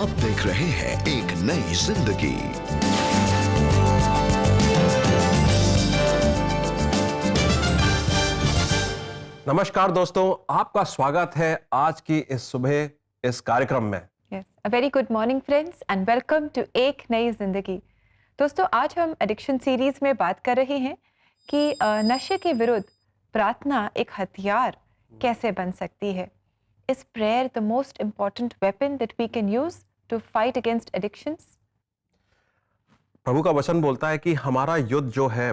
आप देख रहे हैं एक नई जिंदगी। नमस्कार दोस्तों, आपका स्वागत है आज की इस सुबह इस कार्यक्रम में। A very good morning friends and welcome to एक नई जिंदगी। दोस्तों, आज हम एडिक्शन सीरीज में बात कर रहे हैं कि नशे के विरुद्ध प्रार्थना एक हथियार कैसे बन सकती है। Is prayer the most important weapon that we can use to fight against addictions? प्रभु का वचन बोलता है कि हमारा युद्ध जो है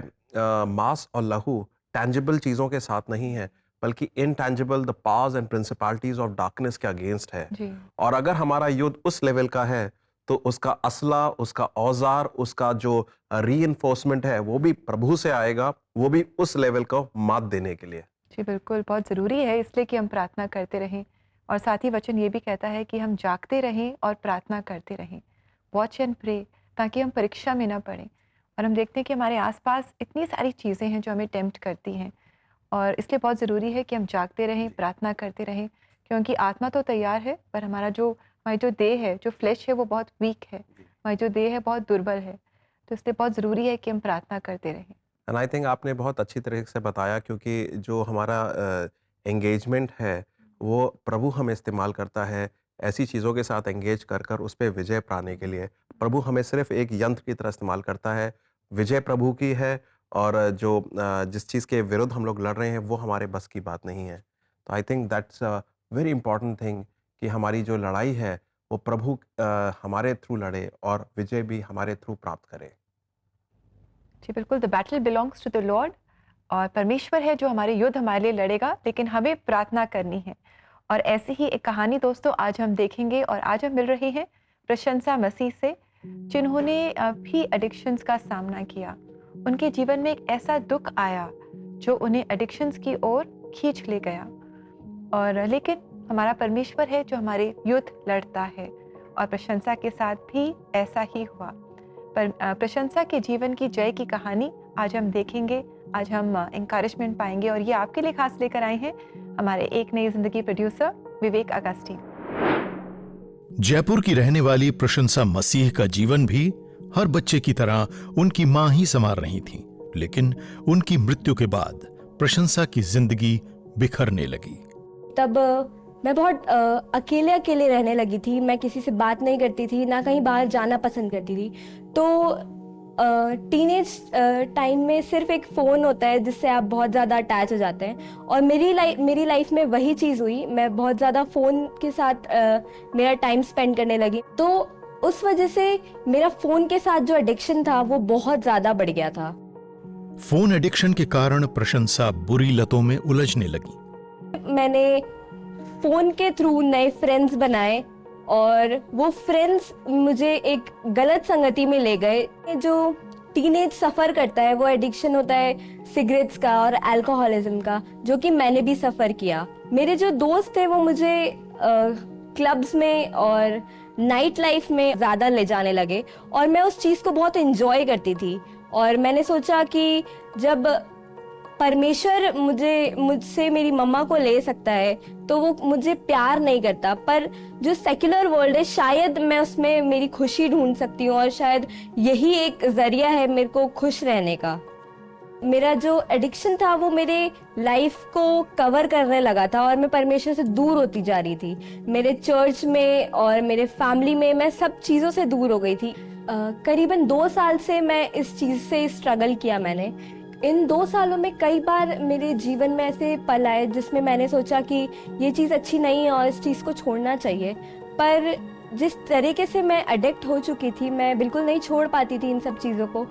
मांस और लहू टैंजिबल चीजों के साथ नहीं है, बल्कि intangible the powers and principalities of darkness के अगेंस्ट है। और अगर हमारा युद्ध उस लेवल का है तो उसका असला, उसका औजार, उसका जो रीइंफोर्समेंट है वो भी प्रभु से आएगा, वो भी उस लेवल को मात देने के लिए। जी बिल्कुल, बहुत ज़रूरी है इसलिए कि हम प्रार्थना करते रहें। और साथ ही वचन ये भी कहता है कि हम जागते रहें और प्रार्थना करते रहें। वॉच एंड प्रे, ताकि हम परीक्षा में ना पड़ें। और हम देखते हैं कि हमारे आसपास इतनी सारी चीज़ें हैं जो हमें टेम्प्ट करती हैं, और इसलिए बहुत ज़रूरी है कि हम जागते रहें, प्रार्थना करते रहें, क्योंकि आत्मा तो तैयार है पर हमारी जो देह है, जो फ्लैश है, वो बहुत वीक है। हमारी जो देह है बहुत दुर्बल है, तो इसलिए बहुत ज़रूरी है कि हम प्रार्थना करते रहें। एंड आई थिंक आपने बहुत अच्छी तरीके से बताया, क्योंकि जो हमारा एंगेजमेंट है वो प्रभु हमें इस्तेमाल करता है ऐसी चीज़ों के साथ एंगेज कर कर उस पर विजय पाने के लिए। प्रभु हमें सिर्फ एक यंत्र की तरह इस्तेमाल करता है। विजय प्रभु की है, और जो जिस चीज़ के विरुद्ध हम लोग लड़ रहे हैं वो हमारे बस की बात नहीं है। तो I think that's a very important thing कि हमारी जो लड़ाई है वो प्रभु हमारे थ्रू लड़े और विजय भी हमारे थ्रू प्राप्त करे। जी बिल्कुल, the battle belongs to the lord, और परमेश्वर है जो हमारे युद्ध हमारे लिए लड़ेगा, लेकिन हमें प्रार्थना करनी है। और ऐसी ही एक कहानी दोस्तों आज हम देखेंगे, और आज हम मिल रहे हैं प्रशंसा मसीह से, जिन्होंने भी एडिक्शंस का सामना किया। उनके जीवन में एक ऐसा दुख आया जो उन्हें एडिक्शंस की ओर खींच ले गया, और लेकिन हमारा परमेश्वर है जो हमारे युद्ध लड़ता है, और प्रशंसा के साथ भी ऐसा ही हुआ। पर प्रशंसा के जीवन की जय की कहानी आज हम देखेंगे, आज हम इंकरेजमेंट पाएंगे, और ये आपके लिए खास लेकर आए हैं हमारे एक नई जिंदगी प्रोड्यूसर विवेक अगस्ती। जयपुर की रहने वाली प्रशंसा मसीह का जीवन भी हर बच्चे की तरह उनकी मां ही संवार रही थी, लेकिन उनकी मृत्यु के बाद प्रशंसा की जिंदगी बिखरने लगी। तब मैं बहुत अकेले अकेले रहने लगी थी। मैं किसी से बात नहीं करती थी, ना कहीं बाहर जाना पसंद करती थी। तो टीनेज टाइम में सिर्फ एक फ़ोन होता है जिससे आप बहुत ज़्यादा अटैच हो जाते हैं, और मेरी लाइफ में वही चीज़ हुई। मैं बहुत ज़्यादा फ़ोन के साथ मेरा टाइम स्पेंड करने लगी, तो उस वजह से मेरा फ़ोन के साथ जो एडिक्शन था वो बहुत ज़्यादा बढ़ गया था। फोन एडिक्शन के कारण प्रशंसा बुरी लतों में उलझने लगी। मैंने फ़ोन के थ्रू नए फ्रेंड्स बनाए, और वो फ्रेंड्स मुझे एक गलत संगति में ले गए। जो टीनेज सफ़र करता है वो एडिक्शन होता है सिगरेट्स का और अल्कोहलिज्म का, जो कि मैंने भी सफ़र किया। मेरे जो दोस्त थे वो मुझे क्लब्स में और नाइट लाइफ में ज़्यादा ले जाने लगे, और मैं उस चीज़ को बहुत एंजॉय करती थी। और मैंने सोचा कि जब परमेश्वर मुझसे मेरी मम्मा को ले सकता है तो वो मुझे प्यार नहीं करता, पर जो सेक्युलर वर्ल्ड है शायद मैं उसमें मेरी खुशी ढूंढ सकती हूँ, और शायद यही एक जरिया है मेरे को खुश रहने का। मेरा जो एडिक्शन था वो मेरे लाइफ को कवर करने लगा था, और मैं परमेश्वर से दूर होती जा रही थी। मेरे चर्च में और मेरे फैमिली में मैं सब चीज़ों से दूर हो गई थी। करीबन 2 साल से मैं इस चीज़ से स्ट्रगल किया। मैंने इन 2 सालों में कई बार मेरे जीवन में ऐसे पल आए जिसमें मैंने सोचा कि ये चीज़ अच्छी नहीं है और इस चीज़ को छोड़ना चाहिए, पर जिस तरीके से मैं एडिक्ट हो चुकी थी मैं बिल्कुल नहीं छोड़ पाती थी इन सब चीज़ों को।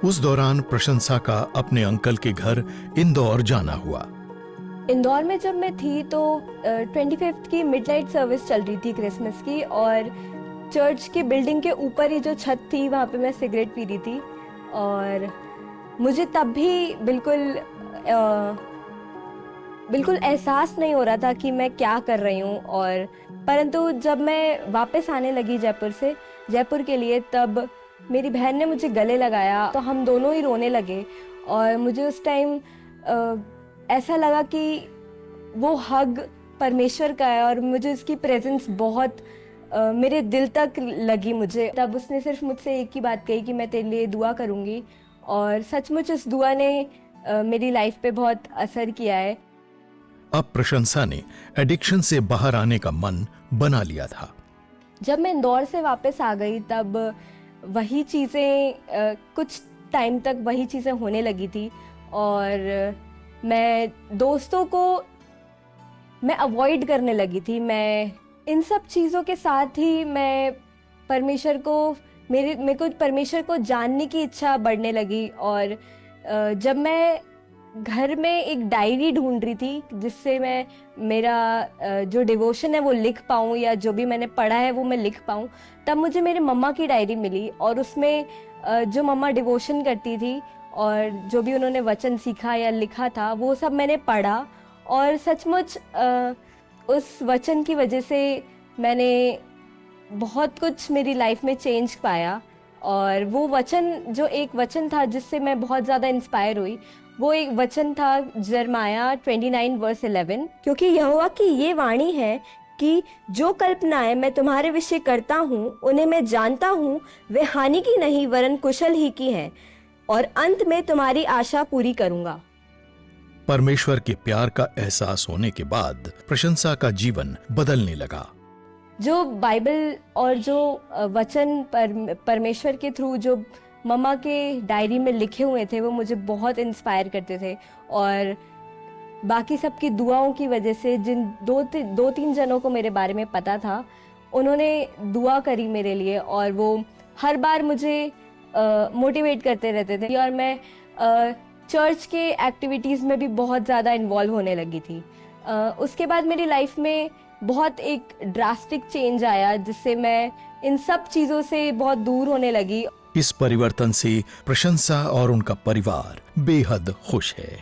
उस दौरान प्रशंसा का अपने अंकल के घर इंदौर जाना हुआ। इंदौर में जब मैं थी तो 25th की मिडनाइट सर्विस चल रही थी क्रिसमस की, और चर्च की बिल्डिंग के ऊपर ही जो छत थी वहाँ पे मैं सिगरेट पी रही थी, और मुझे तब भी बिल्कुल एहसास नहीं हो रहा था कि मैं क्या कर रही हूँ। और परंतु जब मैं वापस आने लगी जयपुर के लिए, तब मेरी बहन ने मुझे गले लगाया, तो हम दोनों ही रोने लगे। और मुझे उस टाइम ऐसा लगा कि वो हग परमेश्वर का है, और मुझे उसकी प्रेजेंस बहुत मेरे दिल तक लगी मुझे। तब उसने सिर्फ मुझसे एक ही बात कही कि मैं तेरे लिए दुआ करूँगी, और सचमुच उस दुआ ने मेरी लाइफ पे बहुत असर किया है। अब प्रशंसा ने एडिक्शन से बाहर आने का मन बना लिया था। जब मैं इंदौर से वापस आ गई तब वही चीज़ें कुछ टाइम तक वही चीज़ें होने लगी थी, और मैं दोस्तों को मैं अवॉइड करने लगी थी। मैं इन सब चीज़ों के साथ ही मैं परमेश्वर को मेरे को परमेश्वर को जानने की इच्छा बढ़ने लगी। और जब मैं घर में एक डायरी ढूंढ रही थी जिससे मैं मेरा जो डिवोशन है वो लिख पाऊँ, या जो भी मैंने पढ़ा है वो मैं लिख पाऊँ, तब मुझे मेरे मम्मा की डायरी मिली। और उसमें जो मम्मा डिवोशन करती थी और जो भी उन्होंने वचन सीखा या लिखा था वो सब मैंने पढ़ा, और सचमुच उस वचन की वजह से मैंने बहुत कुछ मेरी लाइफ में चेंज पाया। और वो वचन, जो एक वचन था जिससे मैं बहुत ज़्यादा इंस्पायर हुई, वो एक वचन था यिर्मयाह 29:11, क्योंकि यहोवा की ये वाणी है कि जो कल्पनाएं मैं तुम्हारे विषय करता हूँ उन्हें मैं जानता हूँ, वे हानि की नहीं वरन कुशल ही की हैं, और अंत में तुम्हारी आशा पूरी करूँगा। परमेश्वर के प्यार का एहसास होने के बाद प्रशंसा का जीवन बदलने लगा। जो बाइबल और जो वचन परमेश्वर के थ्रू जो मम्मा के डायरी में लिखे हुए थे वो मुझे बहुत इंस्पायर करते थे। और बाकी सबकी दुआओं की वजह से जिन दो तीन जनों को मेरे बारे में पता था, उन्होंने दुआ करी मेरे लिए, और वो हर बार मुझे मोटिवेट करते रहते थे। और मैं चर्च के एक्टिविटीज़ में भी बहुत ज़्यादा इन्वॉल्व होने लगी थी। उसके बाद मेरी लाइफ में बहुत एक ड्रास्टिक चेंज आया जिससे मैं इन सब चीज़ों से बहुत दूर होने लगी। इस परिवर्तन से प्रशंसा और उनका परिवार बेहद खुश है।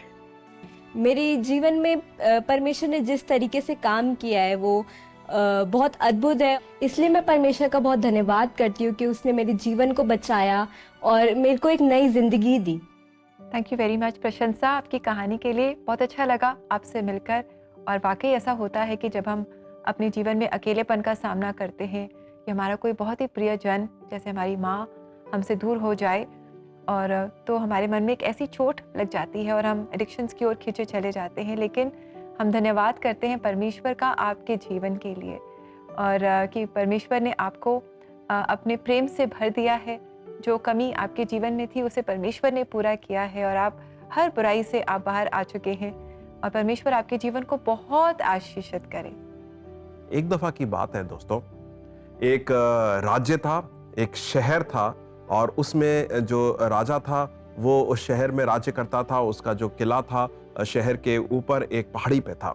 मेरे जीवन में परमेश्वर ने जिस तरीके से काम किया है वो बहुत अद्भुत है। इसलिए मैं परमेश्वर का बहुत धन्यवाद करती हूँ कि उसने मेरे जीवन को बचाया और मेरे को एक नई जिंदगी दी। थैंक यू वेरी मच प्रशंसा, आपकी कहानी के लिए। बहुत अच्छा लगा आपसे मिलकर। और वाकई ऐसा होता है कि जब हम अपने जीवन में अकेलेपन का सामना करते हैं कि हमारा कोई बहुत ही प्रियजन जैसे हमारी माँ हमसे दूर हो जाए, और तो हमारे मन में एक ऐसी चोट लग जाती है और हम एडिक्शंस की ओर खींचे चले जाते हैं। लेकिन हम धन्यवाद करते हैं परमेश्वर का आपके जीवन के लिए, और कि परमेश्वर ने आपको अपने प्रेम से भर दिया है। जो कमी आपके जीवन में थी उसे परमेश्वर ने पूरा किया है, और आप हर बुराई से आप बाहर आ चुके हैं, और परमेश्वर आपके जीवन को बहुत आशीषित करे। एक दफ़ा की बात है दोस्तों, एक राज्य था, एक शहर था, और उसमें जो राजा था वो उस शहर में राज्य करता था। उसका जो किला था शहर के ऊपर एक पहाड़ी पे था।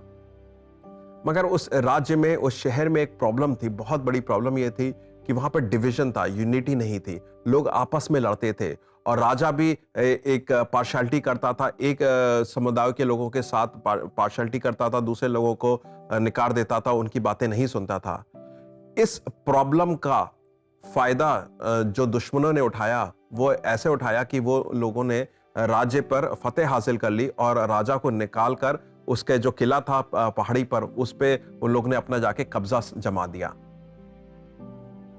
मगर उस राज्य में, उस शहर में एक प्रॉब्लम थी, बहुत बड़ी प्रॉब्लम ये थी कि वहाँ पर डिवीजन था, यूनिटी नहीं थी। लोग आपस में लड़ते थे, और राजा भी एक पार्शलिटी करता था। एक समुदाय के लोगों के साथ पार्शलिटी करता था, दूसरे लोगों को निकार देता था, उनकी बातें नहीं सुनता था। इस प्रॉब्लम का फायदा जो दुश्मनों ने उठाया वो ऐसे उठाया कि वो लोगों ने राज्य पर फतेह हासिल कर ली, और राजा को निकाल कर उसके जो किला था पहाड़ी पर, उस पे उन लोगों ने अपना जाके कब्जा जमा दिया।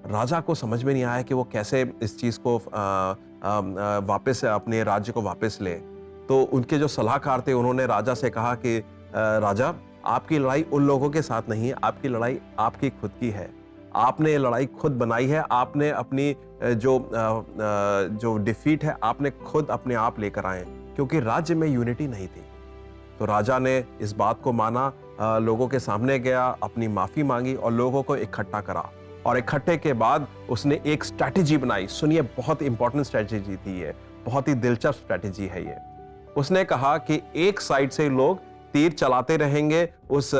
राजा को समझ में नहीं आया कि वो कैसे इस चीज को वापस अपने राज्य को वापस ले। तो उनके जो सलाहकार थे उन्होंने राजा से कहा कि राजा, आपकी लड़ाई उन लोगों के साथ नहीं है, आपकी लड़ाई आपकी खुद की है। आपने ये लड़ाई खुद बनाई है, आपने अपनी जो डिफीट है आपने खुद अपने आप लेकर आए, क्योंकि राज्य में यूनिटी नहीं थी। तो राजा ने इस बात को माना, लोगों के सामने गया, अपनी माफी मांगी और लोगों को इकट्ठा करा, और इकट्ठे के बाद उसने एक स्ट्रैटेजी बनाई। सुनिए, बहुत इंपॉर्टेंट स्ट्रैटेजी थी ये, बहुत ही दिलचस्प स्ट्रैटेजी है ये। उसने कहा कि एक साइड से लोग तीर चलाते रहेंगे, उस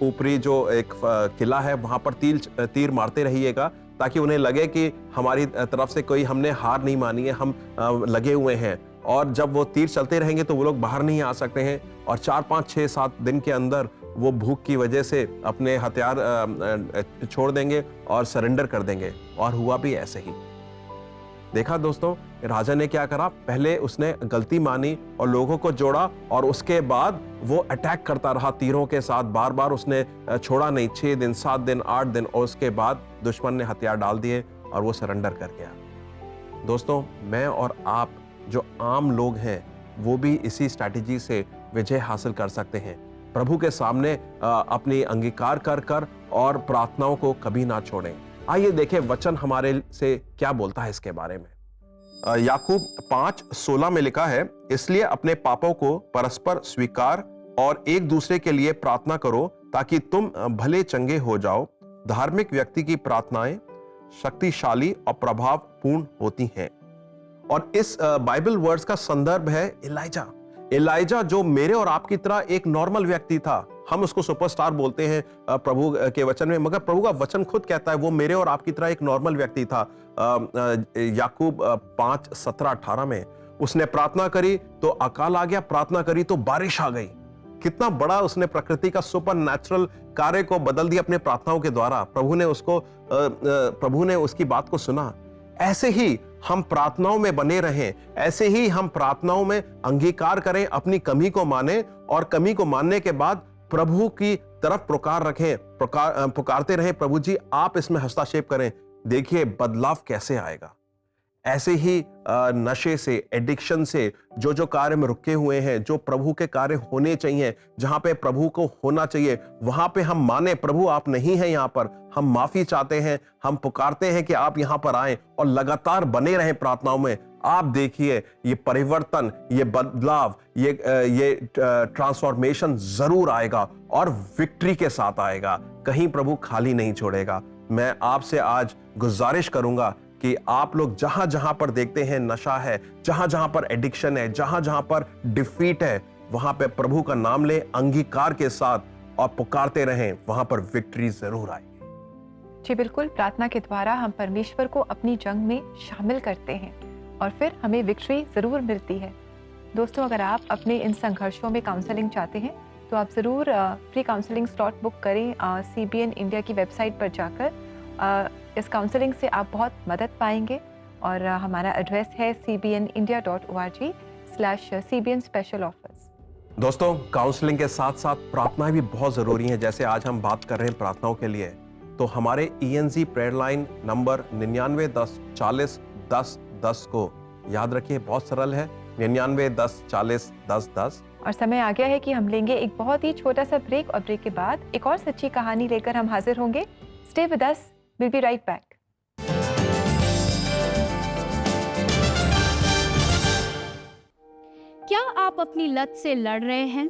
ऊपरी जो एक किला है वहां पर तीर मारते रहिएगा, ताकि उन्हें लगे कि हमारी तरफ से कोई, हमने हार नहीं मानी है, हम लगे हुए हैं। और जब वो तीर चलते रहेंगे तो वो लोग बाहर नहीं आ सकते हैं, और 4, 5, 6, 7 दिन के अंदर वो भूख की वजह से अपने हथियार छोड़ देंगे और सरेंडर कर देंगे। और हुआ भी ऐसे ही। देखा दोस्तों, राजा ने क्या करा, पहले उसने गलती मानी और लोगों को जोड़ा और उसके बाद वो अटैक करता रहा तीरों के साथ, बार बार उसने छोड़ा नहीं, 6 दिन 7 दिन 8 दिन, और उसके बाद दुश्मन ने हथियार डाल दिए और वो सरेंडर कर गया। दोस्तों, मैं और आप जो आम लोग हैं वो भी इसी स्ट्रैटेजी से विजय हासिल कर सकते हैं। प्रभु के सामने अपनी अंगीकार कर कर और प्रार्थनाओं को कभी ना छोड़ें। आइए देखें वचन हमारे से क्या बोलता है इसके बारे में। याकूब 5:16 में लिखा है, इसलिए अपने पापों को परस्पर स्वीकार और एक दूसरे के लिए प्रार्थना करो ताकि तुम भले चंगे हो जाओ। धार्मिक व्यक्ति की प्रार्थनाएं शक्तिशाली और प्रभावपूर्ण होती हैं। और इस बाइबल वर्ड्स का संदर्भ है एलाइजा, जो मेरे और आपकी तरह एक नॉर्मल व्यक्ति था। हम उसको सुपरस्टार बोलते हैं प्रभु के वचन में, मगर प्रभु का वचन खुद कहता है वो मेरे और आपकी तरह एक नॉर्मल व्यक्ति था। याकूब 5:17-18 में उसने प्रार्थना करी तो अकाल आ गया, प्रार्थना करी तो बारिश आ गई। कितना बड़ा उसने प्रकृति का सुपर नेचुरल कार्य को बदल दिया अपने प्रार्थनाओं के द्वारा। प्रभु ने उसकी बात को सुना। ऐसे ही हम प्रार्थनाओं में बने रहें, ऐसे ही हम प्रार्थनाओं में अंगीकार करें, अपनी कमी को माने और कमी को मानने के बाद प्रभु की तरफ पुकारते रहें, प्रभु जी आप इसमें हस्तक्षेप करें। देखिए बदलाव कैसे आएगा। ऐसे ही नशे से, एडिक्शन से जो कार्य में रुके हुए हैं, जो प्रभु के कार्य होने चाहिए, जहां पे प्रभु को होना चाहिए, वहां पे हम माने प्रभु आप नहीं हैं यहाँ पर, हम माफी चाहते हैं, हम पुकारते हैं कि आप यहाँ पर आएं और लगातार बने रहें प्रार्थनाओं में। आप देखिए ये परिवर्तन, ये बदलाव, ये ट्रांसफॉर्मेशन जरूर आएगा और विक्ट्री के साथ आएगा। कहीं प्रभु खाली नहीं छोड़ेगा। मैं आपसे आज गुजारिश करूंगा कि आप लोग जहां जहां पर देखते हैं नशा है, जहां जहां पर एडिक्शन है, जहां जहां पर डिफीट है, वहां पे प्रभु का नाम ले अंगीकार के साथ और पुकारते रहें, वहां पर विक्ट्री जरूर आएगी। जी बिल्कुल, प्रार्थना के द्वारा हम परमेश्वर को अपनी जंग में शामिल करते हैं और फिर हमें विक्ट्री जरूर मिलती है। दोस्तों, अगर आप अपने इन संघर्षों में काउंसलिंग चाहते हैं तो आप ज़रूर फ्री काउंसलिंग स्लॉट बुक करें CBN इंडिया की वेबसाइट पर जाकर। इस काउंसलिंग से आप बहुत मदद पाएंगे और हमारा एड्रेस है cbnindia.org/CBN स्पेशल ऑफर्स। दोस्तों, काउंसलिंग के साथ साथ प्रार्थनाएं भी बहुत जरूरी हैं। जैसे आज हम बात कर रहे हैं प्रार्थनाओं के लिए, तो हमारे ENG प्रेयर लाइन नंबर 99 10 40 10 10 को याद रखिए, बहुत सरल है, 99 10 40 10 10। और समय आ गया है कि हम लेंगे एक बहुत ही छोटा सा ब्रेक और ब्रेक के बाद एक और सच्ची कहानी लेकर हम हाजिर होंगे। Stay with us, will be right back. क्या आप अपनी लत से लड़ रहे हैं?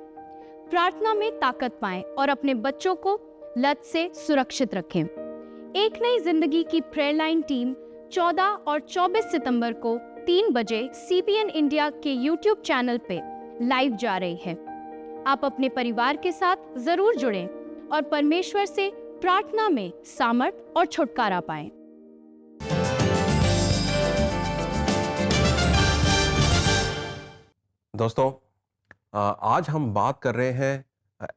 प्रार्थना में ताकत पाएं और अपने बच्चों को लत से सुरक्षित रखें। एक नई जिंदगी की प्रेयर लाइन टीम 14 और 24 सितंबर को 3 बजे CBN इंडिया के YouTube चैनल पे लाइव जा रही है। आप अपने परिवार के साथ जरूर जुड़ें और परमेश्वर से प्रार्थना में सामर्थ और छुटकारा पाएं। दोस्तों, आज हम बात कर रहे हैं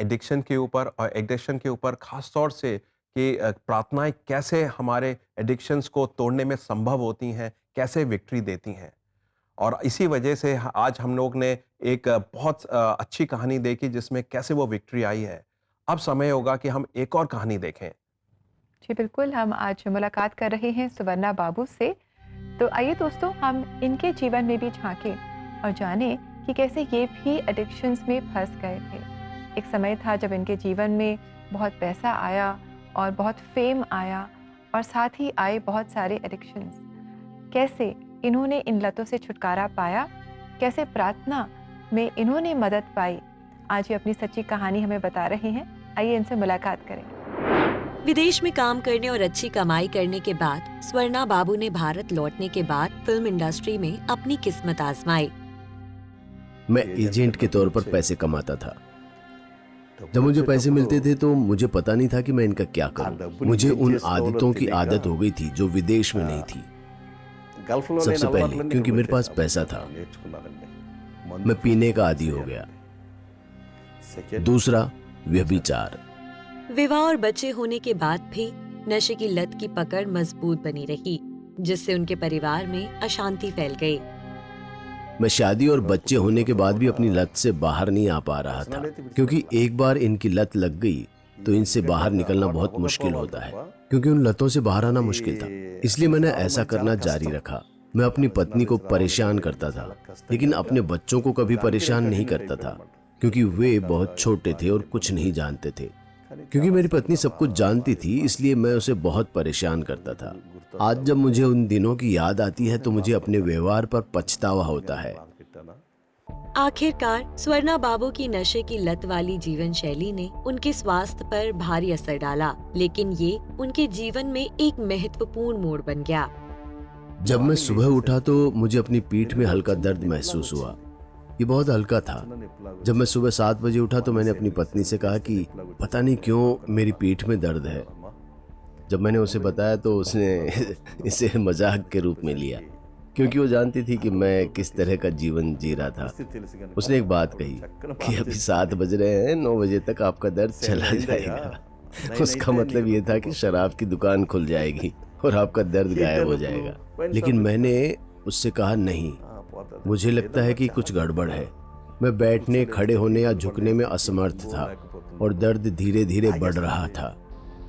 एडिक्शन के ऊपर, और एडिक्शन के ऊपर खास तौर से कि प्रार्थनाएं कैसे हमारे एडिक्शंस को तोड़ने में संभव होती हैं, कैसे विक्ट्री देती हैं। और इसी वजह से आज हम लोग ने एक बहुत अच्छी कहानी देखी जिसमें कैसे वो विक्ट्री आई है। अब समय होगा कि हम एक और कहानी देखें। जी बिल्कुल, हम आज मुलाकात कर रहे हैं सुवर्णा बाबू से। तो आइए दोस्तों, हम इनके जीवन में भी झांकें और जानें कि कैसे ये भी एडिक्शंस में फंस गए थे। एक समय था जब इनके जीवन में बहुत पैसा आया और बहुत फेम आया और साथ ही आए बहुत सारे एडिक्शंस। कैसे इन्होंने इन लतों से छुटकारा पाया, कैसे प्रार्थना में इन्होंने मदद पाई, आज ये अपनी सच्ची कहानी हमें बता रहे हैं। आइए इनसे मुलाकात करें। विदेश में काम करने और अच्छी कमाई करने के बाद स्वर्णा बाबू ने भारत लौटने के बाद फिल्म इंडस्ट्री में अपनी किस्मत आजमाई। मैं एजेंट के तौर पर पैसे कमाता था। जब मुझे पैसे मिलते थे तो मुझे पता नहीं था कि मैं इनका क्या करूं। मुझे उन आदतों की आदत हो गई थी जो विदेश में नहीं थी। सबसे पहले क्योंकि मेरे पास पैसा था, मैं पीने का आदी हो गया। दूसरा, व्यभिचार। विवाह और बच्चे होने के बाद भी नशे की लत की पकड़ मजबूत बनी रही। जिससे उनके परिवार में अशांति फैल गई। मैं शादी और बच्चे होने के बाद भी अपनी लत से बाहर नहीं आ पा रहा था, क्योंकि एक बार इनकी लत लग गई तो इनसे बाहर निकलना बहुत मुश्किल होता है, क्योंकि उन लतों से बाहर आना मुश्किल था। इसलिए मैंने ऐसा करना जारी रखा। मैं अपनी पत्नी को परेशान करता था, लेकिन अपने बच्चों को कभी परेशान नहीं करता था, क्योंकि वे बहुत छोटे थे और कुछ नहीं जानते थे। क्योंकि मेरी पत्नी सब कुछ जानती थी, इसलिए मैं उसे बहुत परेशान करता था। आज जब मुझे उन दिनों की याद आती है तो मुझे अपने व्यवहार पर पछतावा होता है। आखिरकार स्वर्णा बाबू की नशे की लत वाली जीवन शैली ने उनके स्वास्थ्य पर भारी असर डाला, लेकिन ये उनके जीवन में एक महत्वपूर्ण मोड़ बन गया। जब मैं सुबह उठा तो मुझे अपनी पीठ में हल्का दर्द महसूस हुआ। ये बहुत हल्का था। जब मैं सुबह 7 बजे उठा तो मैंने अपनी पत्नी से कहा कि पता नहीं क्यों मेरी पीठ में दर्द है। जब मैंने उसे बताया तो उसने इसे मजाक के रूप में लिया, क्योंकि वो जानती थी कि मैं किस तरह का जीवन जी रहा था। उसने एक बात कही कि अभी 7 बज रहे हैं, 9 बजे तक आपका दर्द चला जाएगा। उसका मतलब ये था कि शराब की दुकान खुल जाएगी और आपका दर्द गायब हो जाएगा। लेकिन मैंने उससे कहा नहीं, मुझे लगता है कि कुछ गड़बड़ है। मैं बैठने, खड़े होने या झुकने में असमर्थ था और दर्द धीरे धीरे बढ़ रहा था।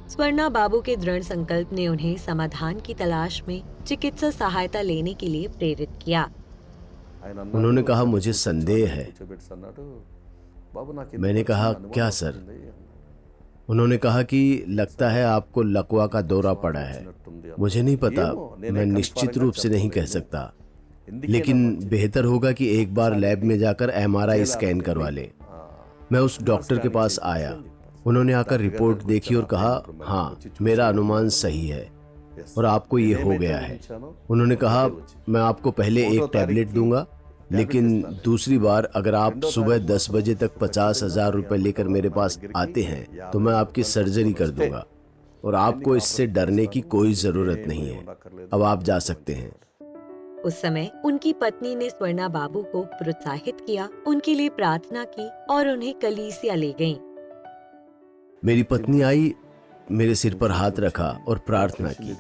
स्वर्णा बाबू के दृढ़ संकल्प ने उन्हें समाधान की तलाश में चिकित्सा सहायता लेने के लिए प्रेरित किया। उन्होंने कहा मुझे संदेह है। मैंने कहा क्या सर? उन्होंने कहा कि लगता है आपको लकवा का दौरा पड़ा है। मुझे नहीं पता, मैं निश्चित रूप से नहीं कह सकता, लेकिन बेहतर होगा कि एक बार लैब में जाकर MRI स्कैन करवा ले। मैं उस डॉक्टर के पास आया। उन्होंने आकर रिपोर्ट देखी और कहा हाँ, मेरा अनुमान सही है और आपको ये हो गया है। उन्होंने कहा मैं आपको पहले एक टैबलेट दूंगा, लेकिन दूसरी बार अगर आप सुबह 10 बजे तक 50,000 रुपए लेकर मेरे पास आते हैं तो मैं आपकी सर्जरी कर दूंगा और आपको इससे डरने की कोई जरूरत नहीं है। अब आप जा सकते हैं। उस समय उनकी पत्नी ने स्वर्णा बाबू को प्रोत्साहित किया, उनके लिए प्रार्थना की और उन्हें कलीसिया ले गईं। मेरी पत्नी आई, मेरे सिर पर हाथ रखा और प्रार्थना की।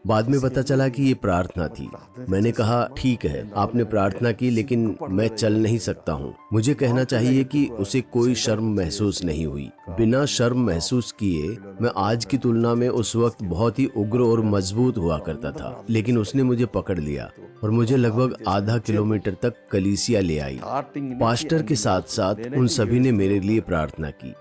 बाद में पता चला कि ये प्रार्थना थी। मैंने कहा ठीक है, आपने प्रार्थना की, लेकिन मैं चल नहीं सकता हूँ। मुझे कहना चाहिए कि उसे कोई शर्म महसूस नहीं हुई। बिना शर्म महसूस किए मैं आज की तुलना में उस वक्त बहुत ही उग्र और मजबूत हुआ करता था, लेकिन उसने मुझे पकड़ लिया और मुझे लगभग आधा किलोमीटर तक कलीसिया ले आई। पास्टर के साथ साथ उन सभी ने मेरे लिए प्रार्थना की।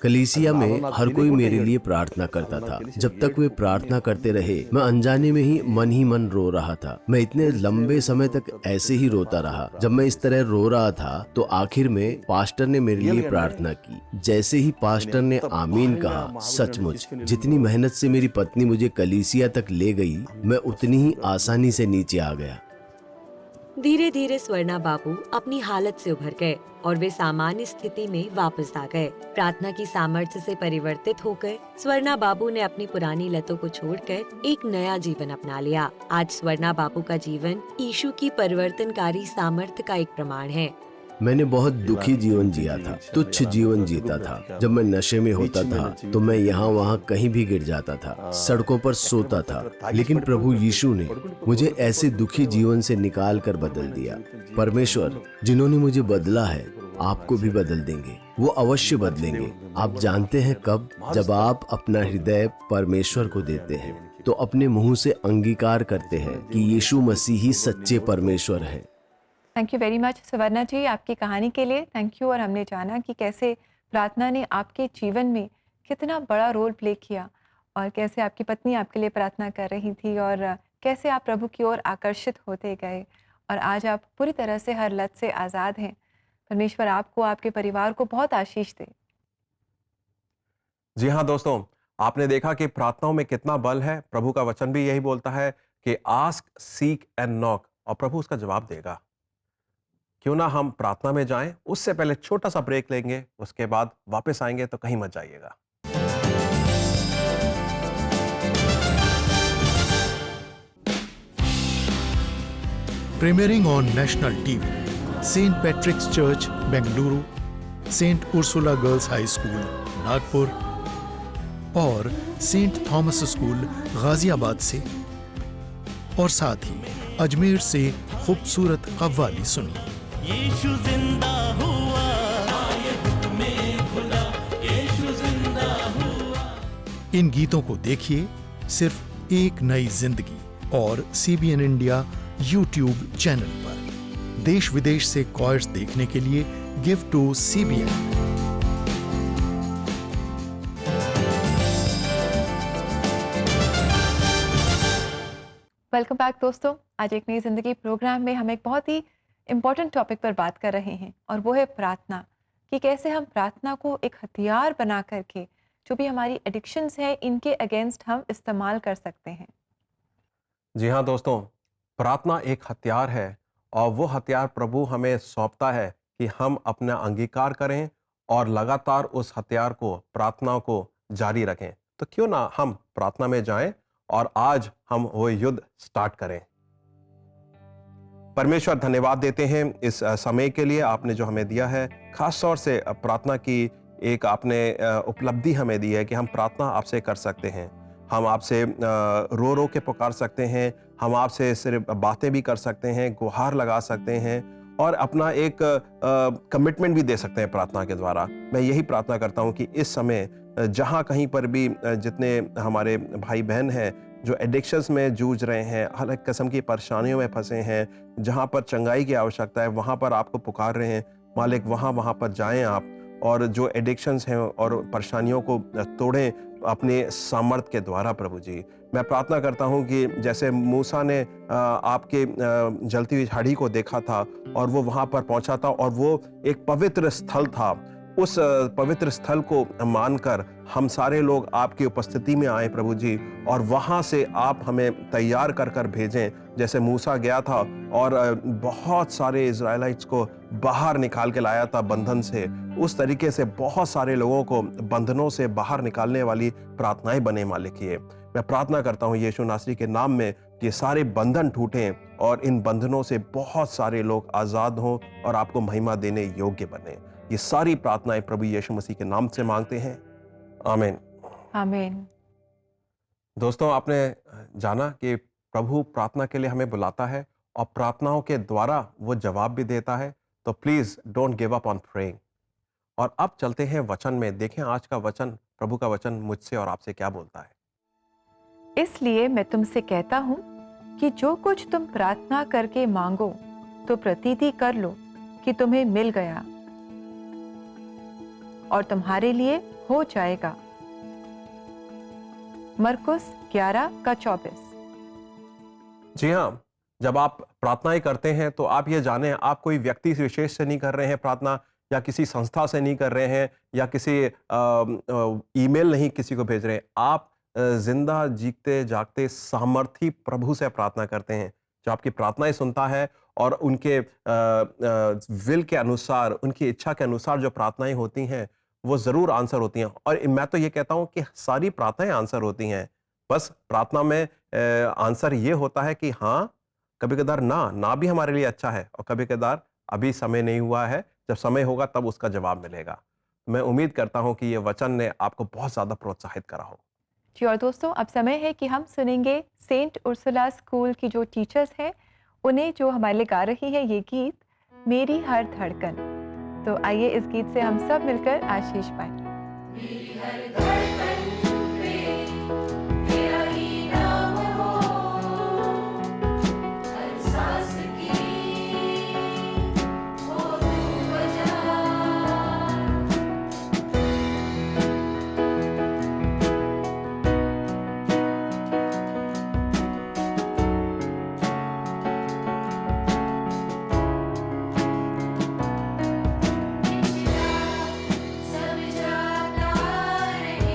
कलीसिया में हर कोई मेरे लिए प्रार्थना करता था। जब तक वे प्रार्थना करते रहे, मैं अनजाने में ही मन रो रहा था। मैं इतने लंबे समय तक ऐसे ही रोता रहा। जब मैं इस तरह रो रहा था तो आखिर में पास्टर ने मेरे लिए प्रार्थना की। जैसे ही पास्टर ने आमीन कहा, सचमुच जितनी मेहनत से मेरी पत्नी मुझे कलीसिया तक ले गई, मैं उतनी ही आसानी से नीचे आ गया। धीरे धीरे स्वर्णा बाबू अपनी हालत से उभर गए और वे सामान्य स्थिति में वापस आ गए। प्रार्थना की सामर्थ्य से परिवर्तित होकर स्वर्णा बाबू ने अपनी पुरानी लतों को छोड़कर एक नया जीवन अपना लिया। आज स्वर्णा बाबू का जीवन यीशु की परिवर्तनकारी सामर्थ्य का एक प्रमाण है। मैंने बहुत दुखी जीवन जिया था, तुच्छ जीवन जीता था। जब मैं नशे में होता था तो मैं यहाँ वहाँ कहीं भी गिर जाता था, सड़कों पर सोता था। लेकिन प्रभु यीशु ने मुझे ऐसे दुखी जीवन से निकाल कर बदल दिया। परमेश्वर जिन्होंने मुझे बदला है, आपको भी बदल देंगे। वो अवश्य बदलेंगे। आप जानते हैं कब? जब आप अपना हृदय परमेश्वर को देते हैं, तो अपने मुंह से अंगीकार करते हैं कि यीशु मसीह ही सच्चे परमेश्वर हैं। Thank you very much Swarna ji आपकी कहानी के लिए। Thank you. और हमने जाना कि कैसे प्रार्थना ने आपके जीवन में कितना बड़ा रोल प्ले किया और कैसे आपकी पत्नी आपके लिए प्रार्थना कर रही थी और कैसे आप प्रभु की ओर आकर्षित होते गए और आज आप पूरी तरह से हर लत से आज़ाद हैं। परमेश्वर आपको, आपके परिवार को बहुत आशीष दे। जी हाँ दोस्तों, आपने देखा कि प्रार्थनाओं में कितना बल है। प्रभु का वचन भी यही बोलता है कि आस्क, सीक एंड नॉक, और प्रभु उसका जवाब देगा। क्यों ना हम प्रार्थना में जाएं। उससे पहले छोटा सा ब्रेक लेंगे, उसके बाद वापस आएंगे, तो कहीं मत जाइएगा। Premiering on national TV, St. Patrick's Church, Bengaluru, St. Ursula Girls High School, Nagpur, और सेंट थॉमस स्कूल गाजियाबाद से, और साथ ही अजमेर से खूबसूरत कव्वाली सुनी। यीशु जिंदा हुआ, आयत में खुला, यीशु जिंदा हुआ। इन गीतों को देखिए सिर्फ एक नई जिंदगी और CBN इंडिया यूट्यूब चैनल पर। देश विदेश से कॉयर्स देखने के लिए give to CBN। Welcome back दोस्तों। आज एक नई जिंदगी प्रोग्राम में हम एक बहुत ही इम्पोर्टेंट टॉपिक पर बात कर रहे हैं और वो है प्रार्थना, कि कैसे हम प्रार्थना को एक हथियार बना करके जो भी हमारी एडिक्शंस हैं इनके अगेंस्ट हम इस्तेमाल कर सकते हैं। जी हाँ दोस्तों, प्रार्थना एक हथियार है और वो हथियार प्रभु हमें सौंपता है कि हम अपना अंगीकार करें और लगातार उस हथियार को, प्रार्थना को जारी रखें। तो क्यों ना हम प्रार्थना में जाएं और आज हम वो युद्ध स्टार्ट करें। परमेश्वर, धन्यवाद देते हैं इस समय के लिए आपने जो हमें दिया है। खास तौर से प्रार्थना की एक आपने उपलब्धि हमें दी है कि हम प्रार्थना आपसे कर सकते हैं। हम आपसे रो रो के पुकार सकते हैं, हम आपसे सिर्फ बातें भी कर सकते हैं, गुहार लगा सकते हैं और अपना एक कमिटमेंट भी दे सकते हैं प्रार्थना के द्वारा। मैं यही प्रार्थना करता हूँ कि इस समय जहाँ कहीं पर भी जितने हमारे भाई बहन हैं जो एडिक्शंस में जूझ रहे हैं, अलग किस्म की परेशानियों में फंसे हैं, जहाँ पर चंगाई की आवश्यकता है वहाँ पर आपको पुकार रहे हैं मालिक, वहाँ पर जाएं आप और जो एडिक्शंस हैं और परेशानियों को तोड़ें अपने सामर्थ के द्वारा। प्रभु जी, मैं प्रार्थना करता हूं कि जैसे मूसा ने आपके जलती हुई झाड़ी को देखा था और वो वहां पर पहुंचा था और वो एक पवित्र स्थल था, उस पवित्र स्थल को मानकर हम सारे लोग आपकी उपस्थिति में आए प्रभु जी, और वहां से आप हमें तैयार कर कर भेजें जैसे मूसा गया था और बहुत सारे इज़राइलाइट्स को बाहर निकाल के लाया था बंधन से। उस तरीके से बहुत सारे लोगों को बंधनों से बाहर निकालने वाली प्रार्थनाएं बने मालिक। ये मैं प्रार्थना करता हूँ यीशु नासरी के नाम में कि सारे बंधन टूटें और इन बंधनों से बहुत सारे लोग आज़ाद हों और आपको महिमा देने योग्य बने। ये सारी प्रार्थनाएं प्रभु यीशु मसीह के नाम से मांगते हैं, आमीन। आमीन। दोस्तों, आपने जाना कि प्रभु प्रार्थना के लिए हमें बुलाता है और प्रार्थनाओं के द्वारा वो जवाब भी देता है। तो please don't give up on praying. और अब चलते हैं वचन में, देखें आज का वचन, प्रभु का वचन मुझसे और आपसे क्या बोलता है। इसलिए मैं तुमसे कहता हूँ कि जो कुछ तुम प्रार्थना करके मांगो तो प्रतीति कर लो कि तुम्हें मिल गया और तुम्हारे लिए हो जाएगा। मरकुस 11:24। जी हाँ, जब आप प्रार्थनाएं करते हैं तो आप ये जानें आप कोई व्यक्ति विशेष से नहीं कर रहे हैं प्रार्थना, या किसी संस्था से नहीं कर रहे हैं, या किसी ईमेल नहीं किसी को भेज रहे हैं। आप जिंदा जीते जागते सामर्थी प्रभु से प्रार्थना करते हैं जो आपकी प्रार्थनाएं सुनता है और उनके विल के अनुसार, उनकी इच्छा के अनुसार जो प्रार्थनाएं होती हैं वो जरूर आंसर होती हैं। और मैं तो ये कहता हूं कि सारी प्रार्थनाएं आंसर होती हैं, बस प्रार्थना में आंसर ये होता है कि हाँ, कभी कदार ना भी हमारे लिए अच्छा है और कभी कदार अभी समय नहीं हुआ है, जब समय होगा तब उसका जवाब मिलेगा। मैं उम्मीद करता हूं कि ये वचन ने आपको बहुत ज्यादा प्रोत्साहित करा हो। जी, और दोस्तों अब समय है कि हम सुनेंगे सेंट उर्सुला स्कूल की जो टीचर्स हैं उन्हें जो हमारे लिए गा रही है ये गीत मेरी हर धड़कन। तो आइए इस गीत से हम सब मिलकर आशीष पाएं। मेरी हर धड़कन पे तेरा ही नाम हो, हर सांस की हो तू वजह। सब जाता रहे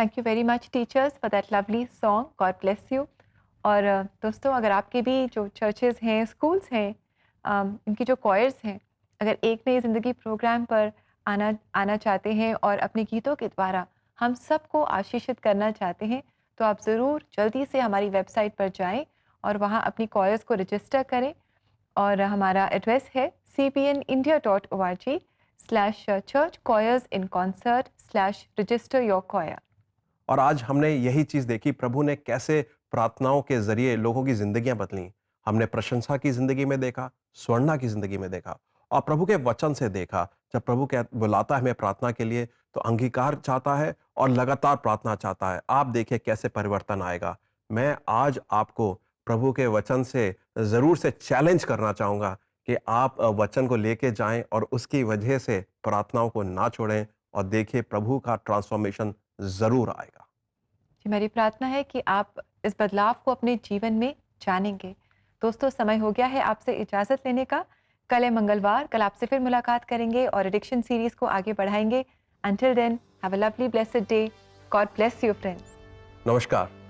thank you very much teachers for that lovely song, God bless you. और दोस्तों, अगर आपके भी जो चर्चेज़ हैं, स्कूल्स हैं, इनकी जो कॉयर्स हैं, अगर एक नई ज़िंदगी प्रोग्राम पर आना चाहते हैं और अपने गीतों के द्वारा हम सबको आशीषित करना चाहते हैं, तो आप ज़रूर जल्दी से हमारी वेबसाइट पर जाएं और वहां अपनी कॉयर्स को रजिस्टर करें। और हमारा एड्रेस है cbnindia.org/churchchoirsinconcert/register-your-choir। और आज हमने यही चीज़ देखी, प्रभु ने कैसे प्रार्थनाओं के ज़रिए लोगों की ज़िंदगियाँ बदलीं। हमने प्रशंसा की ज़िंदगी में देखा, स्वर्णा की ज़िंदगी में देखा और प्रभु के वचन से देखा। जब प्रभु बुलाता है हमें प्रार्थना के लिए, तो अंगीकार चाहता है और लगातार प्रार्थना चाहता है। आप देखिए कैसे परिवर्तन आएगा। मैं आज आपको प्रभु के वचन से ज़रूर से चैलेंज करना चाहूँगा कि आप वचन को लेके जाएँ और उसकी वजह से प्रार्थनाओं को ना छोड़ें और देखिए प्रभु का ट्रांसफॉर्मेशन ज़रूर आएगा। जी, मेरी प्रार्थना है कि आप इस बदलाव को अपने जीवन में जानेंगे। दोस्तों, समय हो गया है आपसे इजाज़त लेने का। कल है मंगलवार, कल आपसे फिर मुलाकात करेंगे और एडिक्शन सीरीज़ को आगे बढ़ाएंगे। Until then, have a lovely blessed day. God bless you friends. नमस्कार।